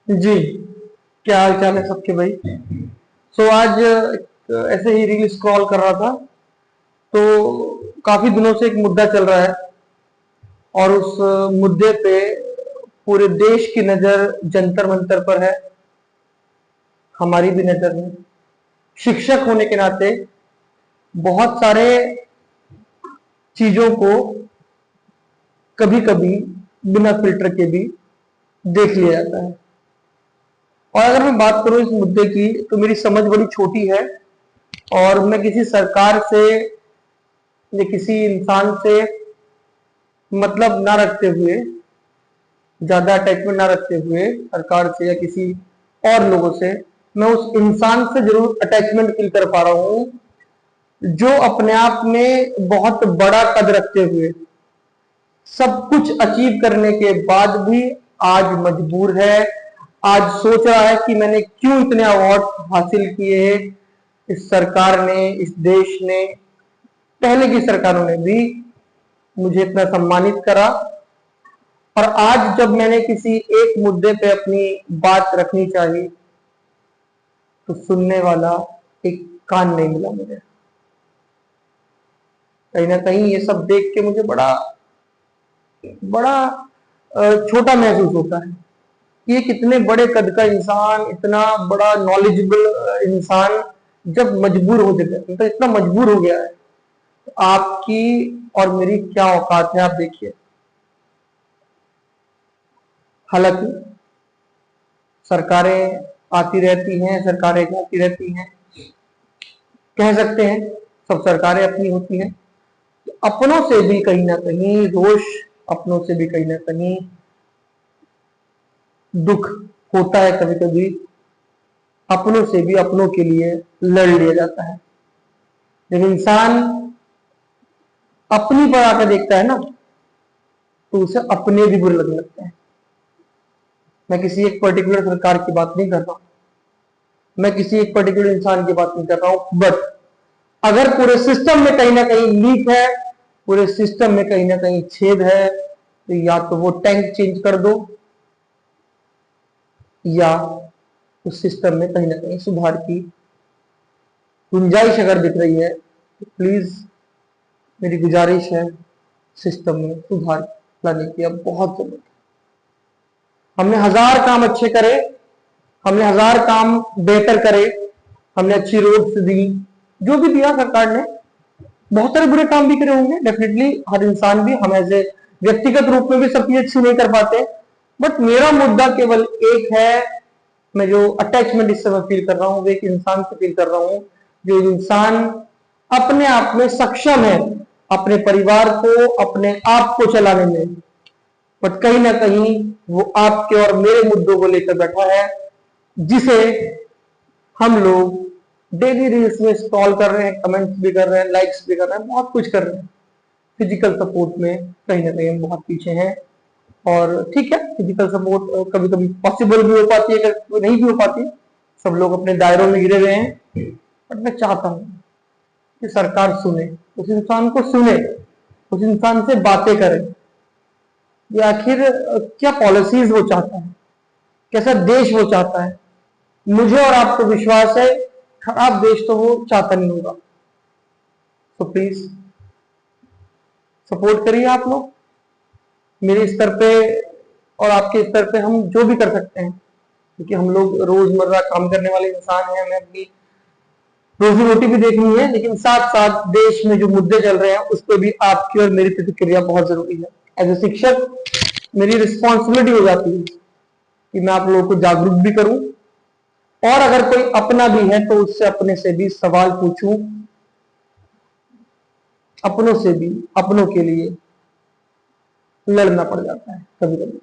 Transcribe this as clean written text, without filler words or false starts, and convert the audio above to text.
जी, क्या हाल चाल है सबके भाई। आज ऐसे ही रील स्क्रॉल कर रहा था, तो काफी दिनों से एक मुद्दा चल रहा है और उस मुद्दे पे पूरे देश की नजर जंतर मंतर पर है, हमारी भी नजर है। शिक्षक होने के नाते बहुत सारे चीजों को कभी कभी बिना फिल्टर के भी देख लिया जाता है। और अगर मैं बात करूं इस मुद्दे की, तो मेरी समझ बड़ी छोटी है और मैं किसी सरकार से या किसी इंसान से मतलब ना रखते हुए, ज्यादा अटैचमेंट ना रखते हुए सरकार से या किसी और लोगों से, मैं उस इंसान से जरूर अटैचमेंट फील कर पा रहा हूं जो अपने आप में बहुत बड़ा कद रखते हुए, सब कुछ अचीव करने के बाद भी आज मजबूर है, आज सोच रहा है कि मैंने क्यों इतने अवार्ड हासिल किए। इस सरकार ने, इस देश ने, पहले की सरकारों ने भी मुझे इतना सम्मानित करा, और आज जब मैंने किसी एक मुद्दे पे अपनी बात रखनी चाहिए तो सुनने वाला एक कान नहीं मिला मुझे। कहीं ना कहीं ये सब देख के मुझे बड़ा बड़ा छोटा महसूस होता है कि ये कितने बड़े कद का इंसान, इतना बड़ा नॉलेजेबल इंसान जब मजबूर हो जाता है, तो इतना मजबूर हो गया है, तो आपकी और मेरी क्या औकात है आप देखिए। हालांकि सरकारें आती रहती हैं, सरकारें जाती रहती हैं, कह सकते हैं सब सरकारें अपनी होती हैं, तो अपनों से भी कहीं ना कहीं रोष, अपनों से भी कहीं ना कहीं दुख होता है। कभी कभी अपनों से भी अपनों के लिए लड़ लिया जाता है। जब इंसान अपनी पर आकर देखता है ना, तो उसे अपने भी बुरे लगने लगते हैं। मैं किसी एक पर्टिकुलर सरकार की बात नहीं कर रहा हूं, मैं किसी एक पर्टिकुलर इंसान की बात नहीं कर रहा हूं, बट अगर पूरे सिस्टम में कहीं ना कहीं लीक है, पूरे सिस्टम में कहीं ना कहीं छेद है, तो या तो वो टैंक चेंज कर दो, या उस सिस्टम में कहीं ना कहीं सुधार की गुंजाइश अगर दिख रही है, तो प्लीज मेरी गुजारिश है, सिस्टम में सुधार लाने की अब बहुत जरूरत है। हमने हजार काम अच्छे करे, हमने हजार काम बेहतर करे, हमने अच्छी रोड्स दी, जो भी दिया सरकार ने, बहुत सारे बुरे काम भी करे होंगे डेफिनेटली, हर इंसान भी, हम एज ए व्यक्तिगत रूप में भी सब चीज अच्छी नहीं कर पाते। बट मेरा मुद्दा केवल एक है, मैं जो अटैचमेंट इस समय फील कर रहा हूं वो एक इंसान से फील कर रहा हूं, जो इंसान अपने आप में सक्षम है अपने परिवार को, अपने आप को चलाने में, बट कहीं ना कहीं वो आपके और मेरे मुद्दों को लेकर बैठा है, जिसे हम लोग डेली रील्स में स्क्रॉल कर रहे हैं, कमेंट्स भी कर रहे हैं, लाइक्स भी कर रहे हैं, बहुत कुछ कर रहे हैं। फिजिकल सपोर्ट में कहीं ना कहीं हम बहुत पीछे हैं। और ठीक है, फिजिकल सपोर्ट कभी कभी पॉसिबल भी हो पाती है, कभी नहीं भी हो पाती, सब लोग अपने दायरों में घिरे हुए हैं। बट मैं चाहता हूं कि सरकार सुने, उस इंसान को सुने, उस इंसान से बातें करे, ये आखिर क्या पॉलिसीज वो चाहता है, कैसा देश वो चाहता है। मुझे और आपको विश्वास है खराब देश तो वो चाहता नहीं होगा। तो प्लीज सपोर्ट करिए आप लोग, मेरे स्तर पे और आपके स्तर पे हम जो भी कर सकते हैं, क्योंकि हम लोग रोजमर्रा काम करने वाले इंसान हैं, हमें अपनी रोजी रोटी भी देखनी है, लेकिन साथ साथ देश में जो मुद्दे चल रहे हैं उस पर भी आपकी और मेरी प्रतिक्रिया बहुत जरूरी है। एज ए शिक्षक मेरी रिस्पॉन्सिबिलिटी हो जाती है कि मैं आप लोगों को जागरूक भी करूं, और अगर कोई अपना भी है तो उससे अपने से भी सवाल पूछूं, अपनों से भी अपनों के लिए लड़ना पड़ जाता है कभी कभी।